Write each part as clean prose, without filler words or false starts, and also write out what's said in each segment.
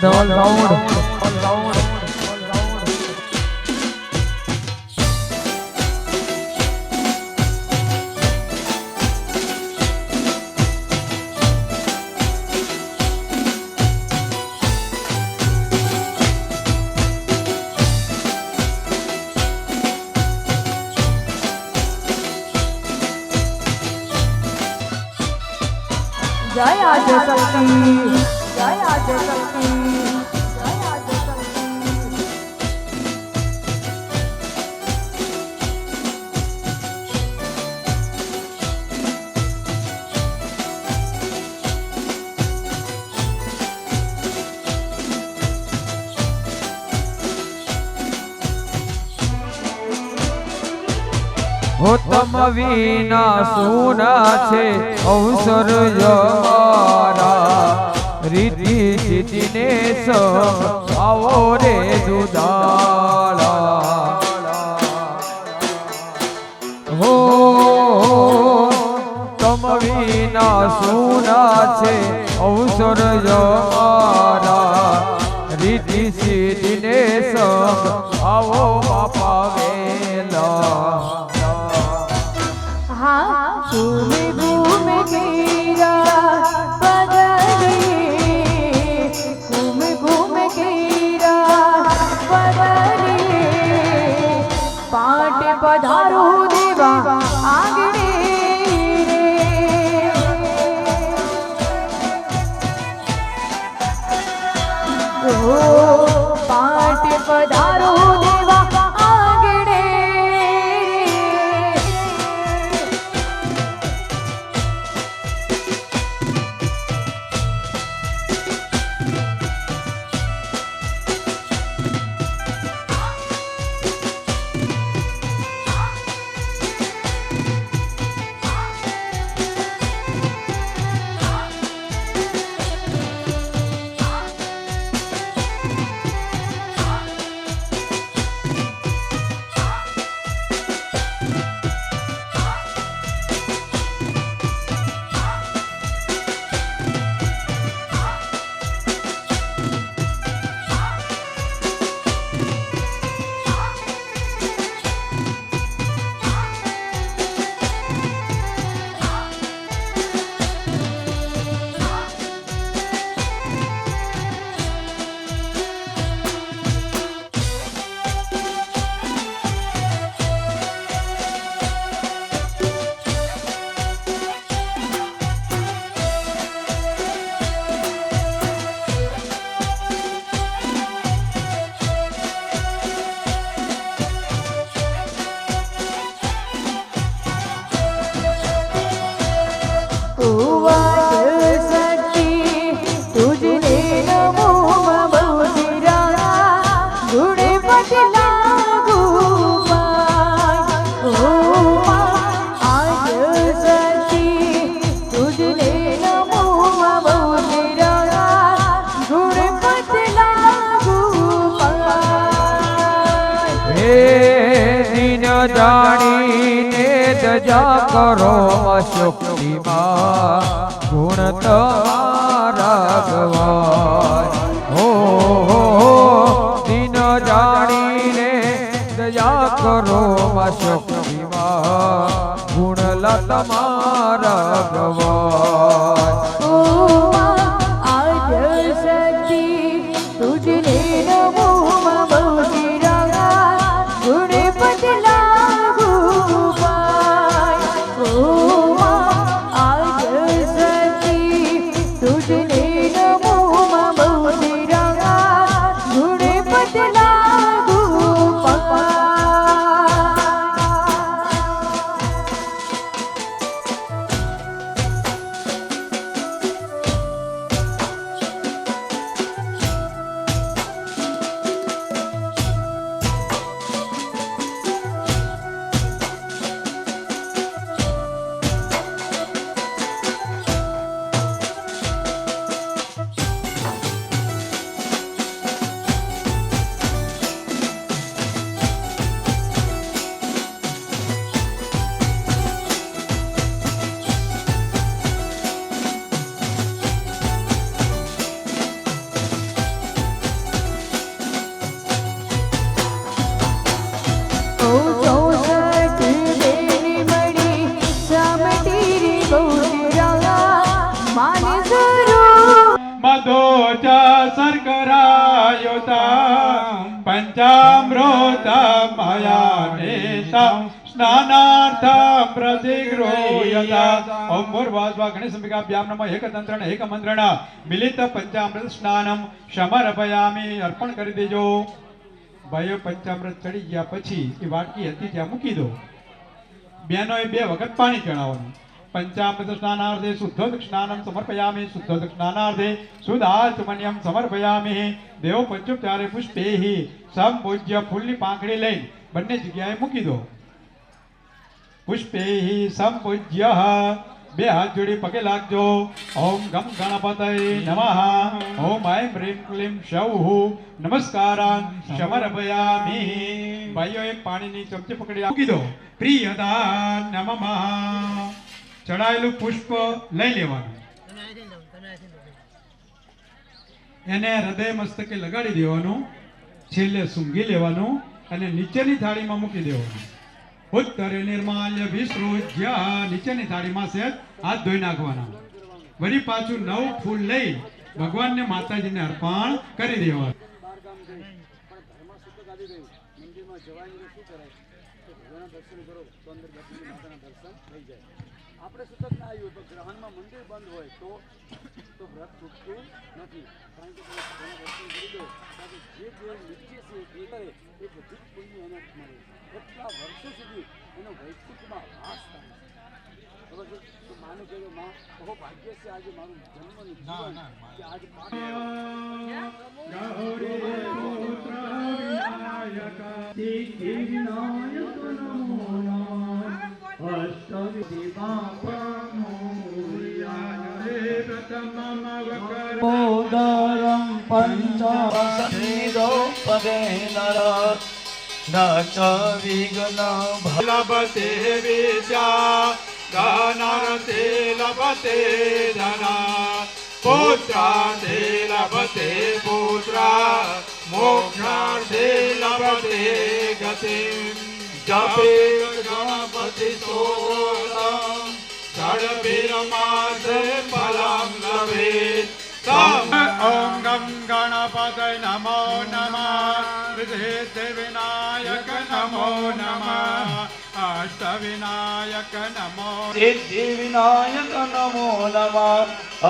Double round जय आद्य शक्ति जय आद्य शक्ति जय आद्य शक्ति हो तम वीना सुना छे अवसर यारा रीति सिद्धि ने सब आवो रे दुदाला हो तम वीना सुना छे अवसर यारा रीति सिद्धि ने सब आवो बापा वेला घूमे घूमे गिरा पगली घूमे घूमे गिरा पगली पाट पधारो देवा आगड़े रे पाट पधारो देवा आगड़े જાણીને દજા કરો શક્તિમાં ગુણ તમારા ગવાય હો દિન જાણીને દયા કરો શક્તિમાં ગુણ તમારા ગવાય आद्य शक्ति तुझने नमो बहुरा गुणपति लागू पाय आद्य शक्ति तुझने नमो बहुरा गुणपति लागू पाय માની સ્વરૂપ મધો ચ શર્કરાયુતા પંચામૃત મયાનેશા સ્નાનાર્થમ પ્રતિગૃહ્યતા ઓમ ભૂર્ભુવઃ ગણેશંબિકાભ્યામ નમઃ એકતંત્રેણ એકમંત્રેણ મિલિત પંચામૃત સ્નાનમ સમર્પયામિ. અર્પણ કરી દેજો. ભાઈઓ પંચામૃત ચડી ગયા પછી એ વાટકી હતી ત્યાં મૂકી દો. બેનોએ 2 વખત પાણી ચડાવવાનું. પંચામૃત સ્નાનાર્થે શુદ્ધોદક સ્નાનમ સમર્પયામિ. શુદ્ધોદક સ્નાનાર્થે શુદ્ધાચમન્યમ સમર્પયામિ. દેવો પંચોપચારે પુષ્પેહિ સંપૂજ્ય ફૂલની પાંખડી લઈ બંને જગ્યાએ મૂકી દો. પુષ્પેહિ સંપૂજ્ય 2 હાથ જોડી પગે લાગજો. ઓમ ગમ ગણપતये નમઃ. ઓમ ऐं ह्रीं क्लीं सौः નમસ્કારાન સમર્પયામિ. ભાઈઓ એક પાણીની ચમચી પકડી મૂકી દો. પ્રિયદાન નમઃ. ચડાયેલું પુષ્પ લઈ લેવાનું. એને હૃદય મસ્તકે લગાડી દેવાનું. છેલ્લે સૂંઘી લેવાનું અને નીચેની થાળીમાં મૂકી દેવાનું. ઉત્તરે નિર્માલ્ય વિસૃજ્ય. નીચેની થાળીમાં સેજ હાથ ધોઈ નાખવાના. વળી પાછું 9 ફૂલ લઈ ભગવાનને માતાજીને અર્પણ કરી દેવાનું. આપણે સતત ના આવ્યું તો ગ્રહણમાં મંદિર બંધ હોય તો વ્રત તૂટતું નથી. કારણ કે તમે દર્શન કરી દો ત્યારે જે નીચે છે એ કરે એ બધું જ પુણ્ય એને મળે. એટલા વર્ષો સુધી એનો વૈકુંઠમાં વાસ થાય છે. બરાબર છે. તો માને કહ્યું માં બહુ ભાગ્ય છે આજે મારું જન્મનું જીવન કે આજે ઉદરમ પંચસન્નિધો પદે નર ન ચ વિઘ્ન લભતે વિદ્યા ધનાર્થે લભતે ધના પુત્રાર્થે લભતે પુત્રા મોક્ષાર્થે લભતે ગતિમ. જપે ગણપતિ સ્તોત્રમ ષડભીરમાસે ફલમ લભેત. ઓમ ગમ ગણપતય નમો નમઃ. સિદ્ધિવિનાયક નમો નમઃ. અષ્ટવિનાયક નમો. સિદ્ધિ વિનાયક નમો નમઃ.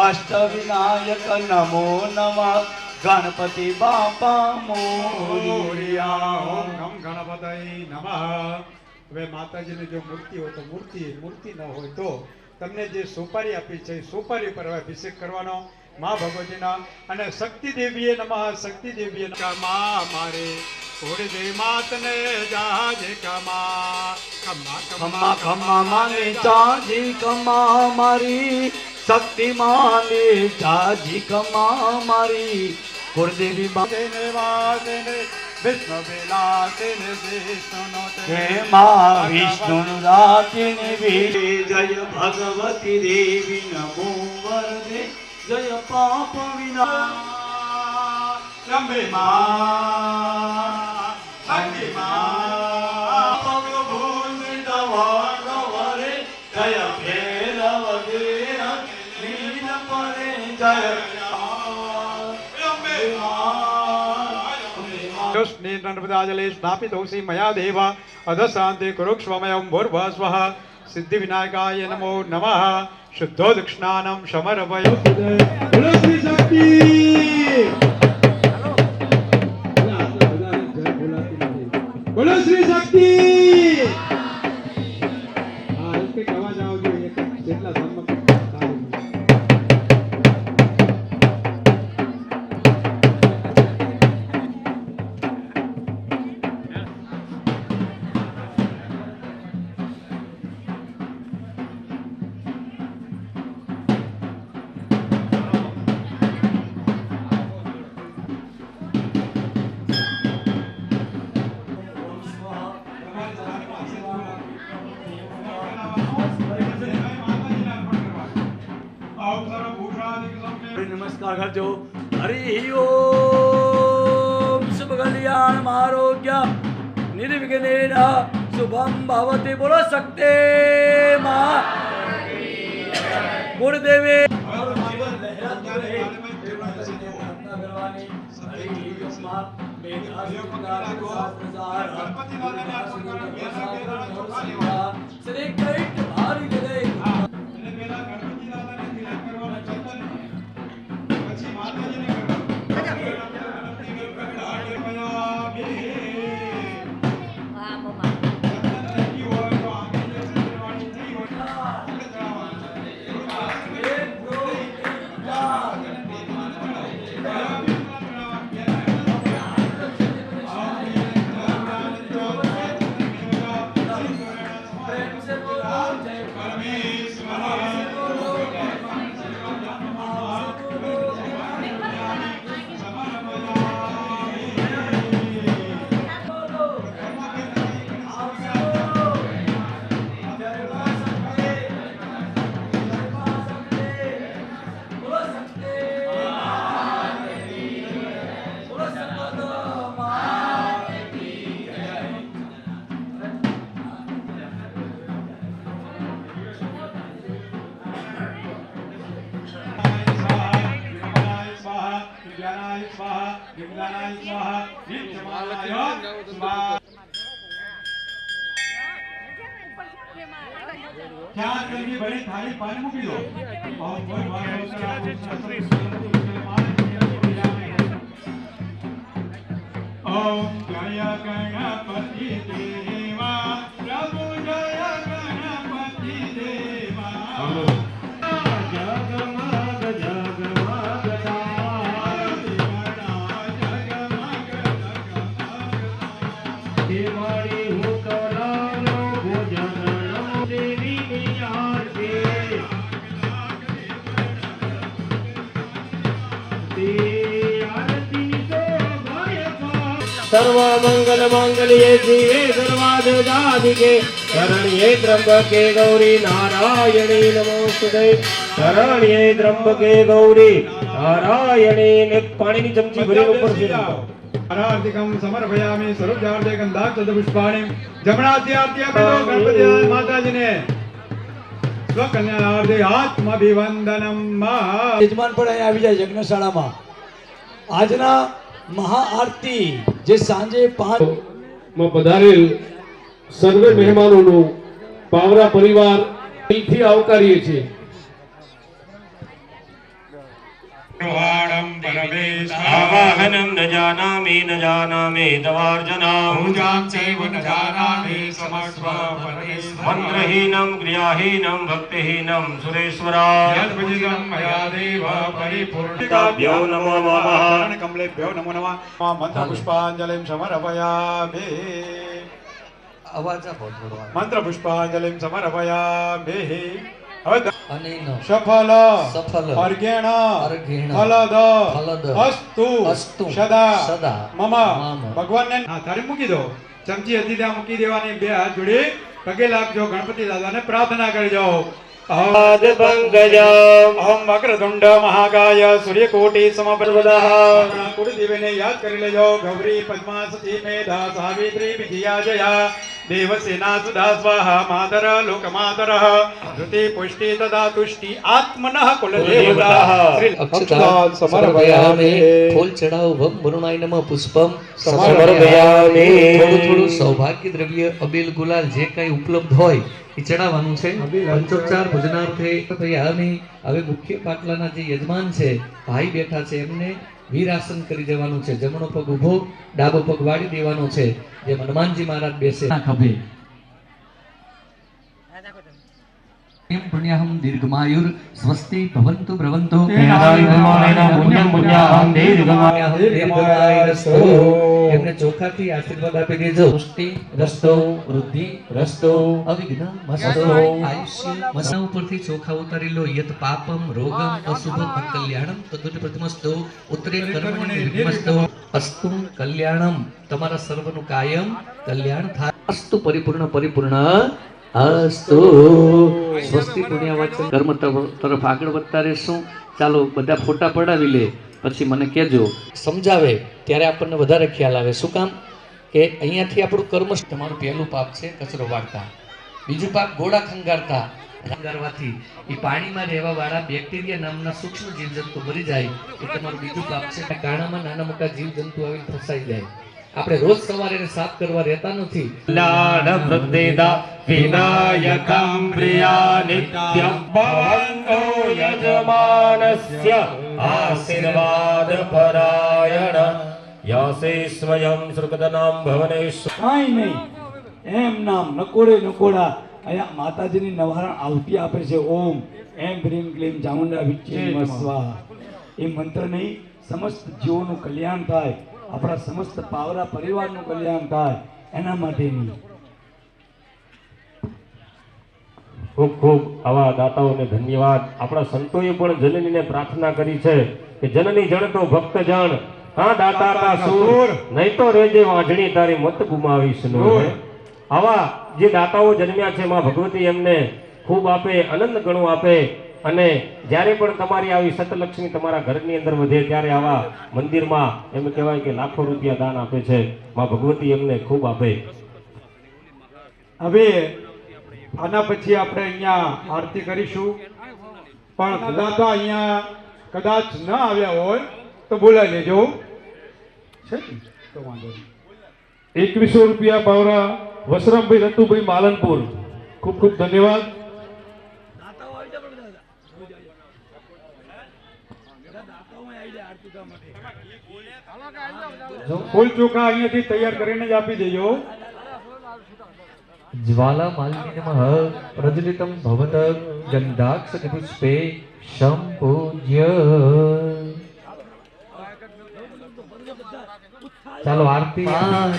અષ્ટ વિનાયક નમો નમઃ. ગણપતિ બાપા મોરિયા. ઓમ ગમ ગણપતય નમઃ. હવે માતાજીની જો મૂર્તિ હોય તો મૂર્તિ ન હોય તો તમને જે સોપારી આપી છે સોપારી પર હવે અભિષેક કરવાનો મા ભગવતીના. અને શક્તિ દેવીએ નમઃ. શક્તિ દેવીએ કમા મારે થોડી દેવી માતને જાજે કમા કમા ખમ્મા ખમ્મા માને ચાજી કમા મારી. શક્તિ માને ચાજી કમા મારી. કુળદેવી વિષ્ણુ વિલાસિને વિષ્ણુ હે માં વિષ્ણુ રાતિને જય ભગવતી દેવી નમો વરદે. જય પાપ વિના રમે માં શક્તિ માં પગ ભૂમિ દવાણ વરે. જય ભૈરવ દેવ લીન પરે. જય નર્મદાજલે સ્નાપિતોષી મયા દેવ અધશાંતિ કુરુક્ષ્વમયં ભૂર્ભુવઃ સ્વઃ. સિદ્ધિવિનાયકાય નમો નમઃ. શુદ્ધોદક સ્નાનમ સમર્પય. બોલો શ્રી શક્તિ. બોલો શ્રી શક્તિ. હા એક અવાજ આવજો. જેટલા સંમત નમસ્કાર કરજો. હરિ ઓમ. શુભ કલ્યાણ આરોગ્ય નિર્વિઘ્નેન શુભમ ભવતી. બોલો શક્તિ માં ગુરુદેવી. તમારું જીવન લહેરાતું રહે એવા કરીને પ્રાર્થના કરવાની. હરિ ઓમ માં શ્રી કૈટ ભારી ગદે એટલે પેલા ગણપતિ દાદાને તિલક કરવાનો ચંદન, પછી માતાજીને ત્યાં કરવી ભલે થાળી પાણી મૂકી દો. ઓમ જય ગણપતિ દેવા પ્રભુ જય ગણપતિ દેવા सर्व मंगल मांगल्ये शिवे सर्वाधिके शरण्ये त्र्यंबके गौरी नारायणी नमोस्तुते शरण्ये त्र्यंबके गौरी नारायणी ने पानी की चमची भरी ऊपर से आराधिकं समर्पयामि स्वरूपजार्थे गंधाक्षतपुष्पाणि जमणाद्यार्थे गणपति माताजीने स्वकन्यार्थे आत्माभिवंदनम मा યજમાન પણ અહીંયા આવી જાય યજ્ઞશાળામાં. આજના મહાઆરતી જે સાંજે 5 માં પધારેલ સર્વે મહેમાનોનું પાવરા પરિવાર દિલથી આવકારીએ છીએ. आवाहनं न जानामि तवार्जनाम् मन्त्रहीनं क्रियाहीनं भक्तिहीनं सुरेश्वराय भ्यो नमो नमः कमलेभ्यो नमो नमः मंत्र पुष्पांजलिं समर्पयामि मंत्र पुष्पांजलिं समर्पयामि सफल अर्घेण फलद अस्तु सदा मम भगवान ने थारी मूकी दो चमची હતી ત્યાં મૂકી દેવાની બે હાથ જોડી પગે લાગજો ગણપતિ દાદાને પ્રાર્થના કરજો ઓમ વક્રતુંડ મહાકાય સૂર્યકોટિ સમપ્રભઃ કુળદેવીને યાદ કરી લેજો ગૌરી પદ્મા સતી મેધા સાવિત્રી વિજયા જયા देवसेना सुधा स्वाहा मातर लोकमातर धृति पुष्टि तदा तुष्टि आत्मनः कुलदेवताः अक्षतान् समर्पयामि फूल चढ़ाओ वम वरुणाय नमः पुष्पम સમર્પયામિ. થોડું સૌભાગ્ય દ્રવ્ય અબીલ ગુલાલ જે કઈ ઉપલબ્ધ હોય એ ચડાવવાનું છે. પંચોપચાર ભોજનાર્થે સમર્પયામિ. હવે મુખ્ય પાટલાના જે યજમાન છે ભાઈ બેઠા છે એમને વીરાસન કરી દેવાનું છે. જમણો પગ ઊભો, ડાબો પગ વાળી દેવાનો છે. જેમ હનુમાનજી મહારાજ બેસે ખભે. એમ પુણ્યહમ દીર્ઘમાયુર સ્વસ્તિ ભવન્તુ ભ્રવન્તુ એમને ચોખાથી આશીર્વાદ આપી દેજો. પુષ્ટિ રસ્તો, વૃદ્ધિ રસ્તો, અવિઘ્ન મસ્તો, આયુષ્ય મસ્તો. ઉપરથી ચોખા ઉતારી લો. યત પાપમ રોગમ અશુભમ કલ્યાણમ તદુટ પ્રથમસ્તો ઉત્તરે કર્મણિ નિર્મસ્તો અસ્તુ કલ્યાણમ. તમારા સર્વનું કાયમ કલ્યાણ થાય. અસ્તુ પરિપૂર્ણ પરિપૂર્ણ અસ્તુ. સ્વસ્તિ પુણ્યવાચન કર્મ તરફ આગળ વધતા રહેશું. ચાલો બધા ફોટા પડાવી લે, પછી મને કહેજો. સમજાવે ત્યારે આપણને વધારે ખ્યાલ આવે. શું કામ કે અહીંયાથી આપણું કર્મ. તમારું પહેલું પાપ છે કચરો વાળતા, બીજું પાપ ગોળા ખંગારતા, કરવાથી એ પાણીમાં રહેવા વાળા બેક્ટેરિયા નામના સૂક્ષ્મ જીવજંતુ મરી જાય એ તમારું બીજું પાપ છે. ગાણામાં નાના મોટા જીવજંતુ આવીને ફસાઈ જાય. આપણે રોજ સવારે એને સાફ કરવા રહેતા નથી. લાડ વૃદ્ધિદા વિનાયકં પ્રિયા નિત્યં ભવન્તો યજમાનસ્ય આશીર્વાદ પરાયણ યાસે સ્વયં સૃગદનામ ભવનેશ. કાંઈ નહીં, એમ નામ નકોડે નકોડા અહીંયા માતાજીની નવારણ આવતી આપે છે. ઓમ એમ હ્રીમ ક્લીમ ચામુંડા વિચ્ચે સ્વાહા. એ મંત્ર નહીં, સમસ્ત જીવોનું કલ્યાણ થાય, આપણા સમસ્ત પાવરા પરિવારનું કલ્યાણ થાય એના માટેની. ખૂબ ખૂબ આવા દાતાઓને ધન્યવાદ. આપણા સંતોએ પણ જનનીને પ્રાર્થના કરી છે કે જનની જણ તો ભક્ત જણ, હા દાતા કા સૂર, નહીં તો રેજે વાંઢણી તારી મત ગુમાવીશ નો. આવા જે દાતાઓ જન્મ્યા છે માં ભગવતી એમને ખૂબ આપે, આનંદ ગણું આપે. અને જ્યારે પણ તમારી આવી સતલક્ષ્મી તમારા ઘરની અંદર વધે ત્યારે આવા મંદિરમાં એમ કહેવાય કે લાખો રૂપિયા દાન આપે છે. માં ભગવતી એમને ખૂબ આપે. હવે આના પછી આપણે અહીંયા આરતી કરીશું, પણ દાદા અહીંયા કદાચ ન આવ્યા હોય તો બોલાવી લેજો. છે ને? તો વાંધો નહીં. 2100 રૂપિયા પાવરા વસરામભાઈ રતુભાઈ માલનપુર, ખૂબ ખૂબ ધન્યવાદ. ફૂલ ચોખા અહીંયાથી તૈયાર કરીને જ આપી દેજો. જ્વાલા માલિની નમઃ પ્રજ્વલિતમ ભવત ગંધાક્ષ પુષ્પે સંપૂજ્ય. ચાલો આરતી.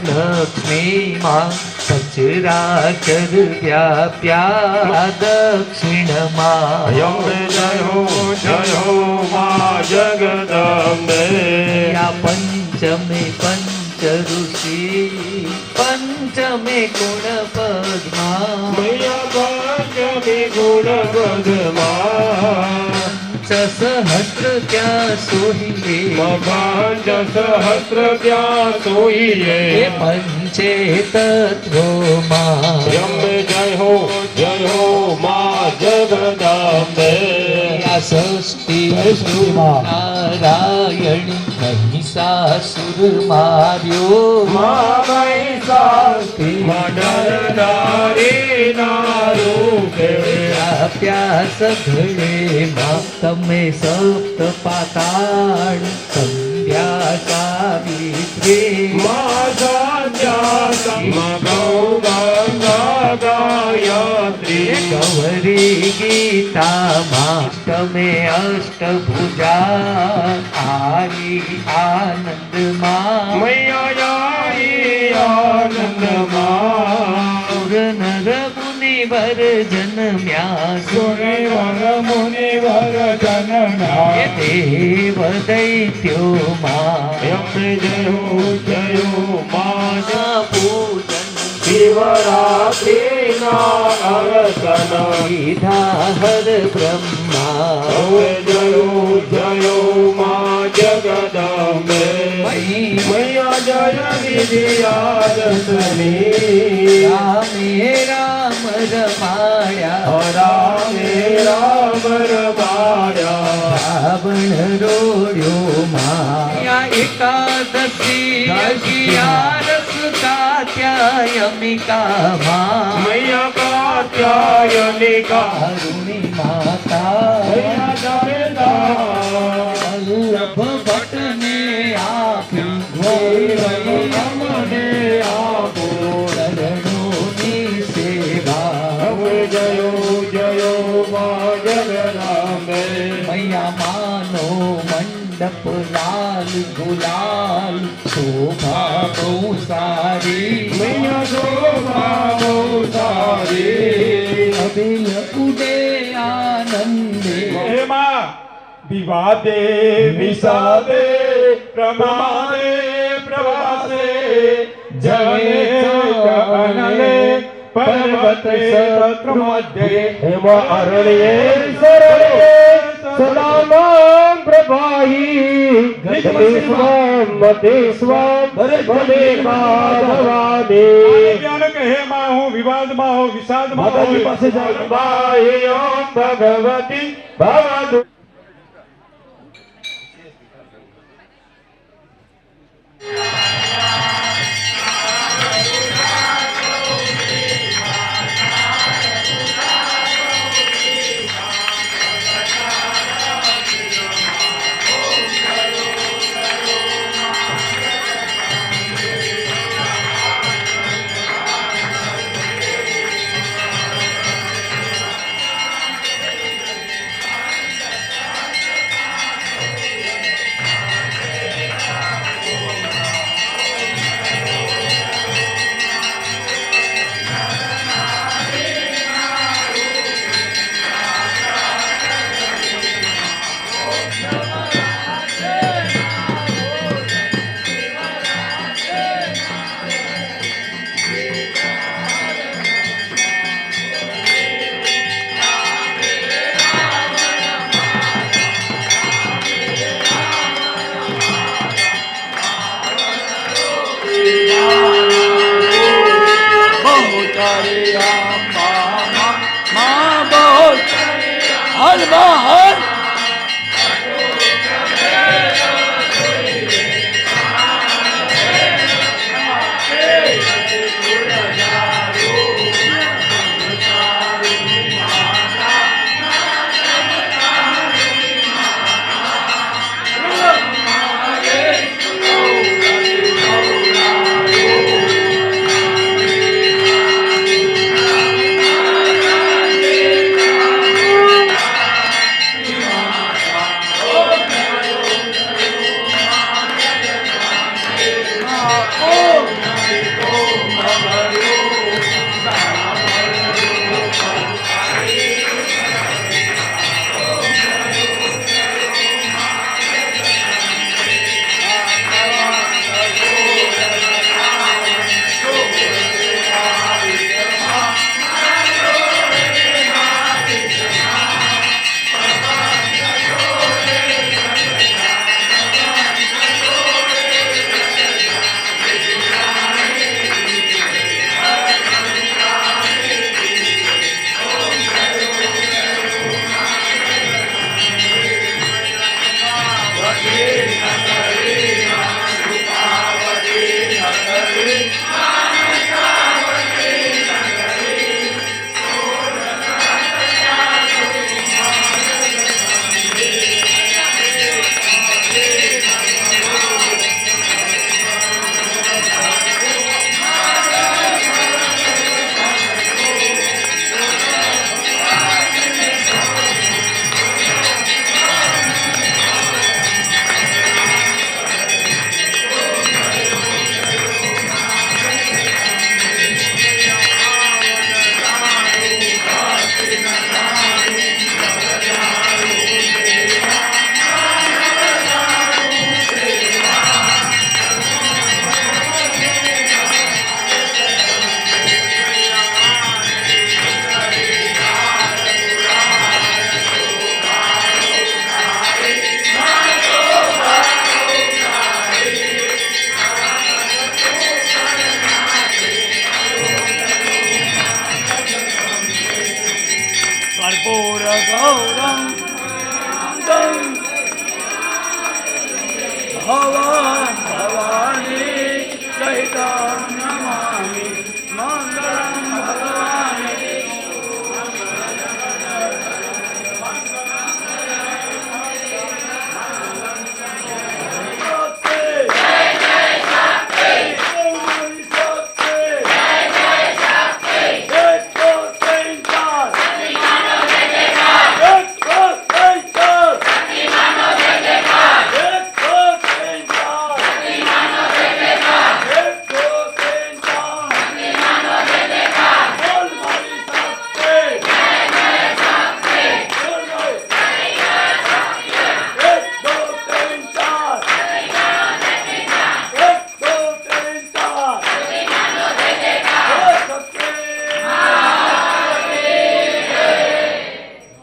લક્ષ્મી માં સચરાચર વ્યાપ્યા દક્ષિણ માં અંબે જય હો મા જગદંબે. પંચમે પંચ ઋષિ પંચમે ગુણ પદ્મા મૈયા પંચમી ગુણ પદ્મા. સહસ્ર ત્યાં સોહીએ પંચ સહસ્ર ત્યાં સોહીએ. પંચે તત્વોમાં અંબે જય હો મા જગદંબે. ષષ્ઠી નારાયણ મહિષાસુર માર્યો પ્યાસ ઘડે માં તમે સપ્ત પાતાળ સંધ્યા સાવિત્રી ગૌરી ગીતામાં તમે અષ્ટભુજા આરી આનંદમાં સુર નર મુનિવર જન્મ્યા દેવ દૈત્યોમાં પૂજન શિવરાત્રી ના અર્ચન સીધા હર બ્રહ્મા જયો મા જગદંબે. મૈયા જય વિજયાદશમી. રામે રામ રમાયા રામે રામ રમાયા. રાવણ રોડ્યો માં એકાદશી અગિયારસ કાત્યાયમિકા માં મૈયા કાત્યાયનિકા. અરુણી માતા વલ્લભ ભટ્ટને આપ્યું અમને આપો ચરણોની સેવા. જયો મા જગદંબે. મૈયા માનો મંડપ લાલ ગુલાલ શોભા બહુ સારી મૈયા શોભા બહુ સારી. અબિલ ઉડે આનંદે એમાં વિવાદે વિષાદે પ્રમાદે પ્રવાસે જને અનલે પર્વત સત્ર મધ્યે. એમાં અરણ્યે સરળ્યે સદામાં પ્રભાહી ગજેશ્વર સંમતિ સ્વમ ભલે ભવાની જ્ઞાન કહે માં હું વિવાદમાં હું વિષાદમાં માતાજી હું પાસે જાય બાહ્ય ઓમ ભગવતી ભવદુ कर्पूर गौर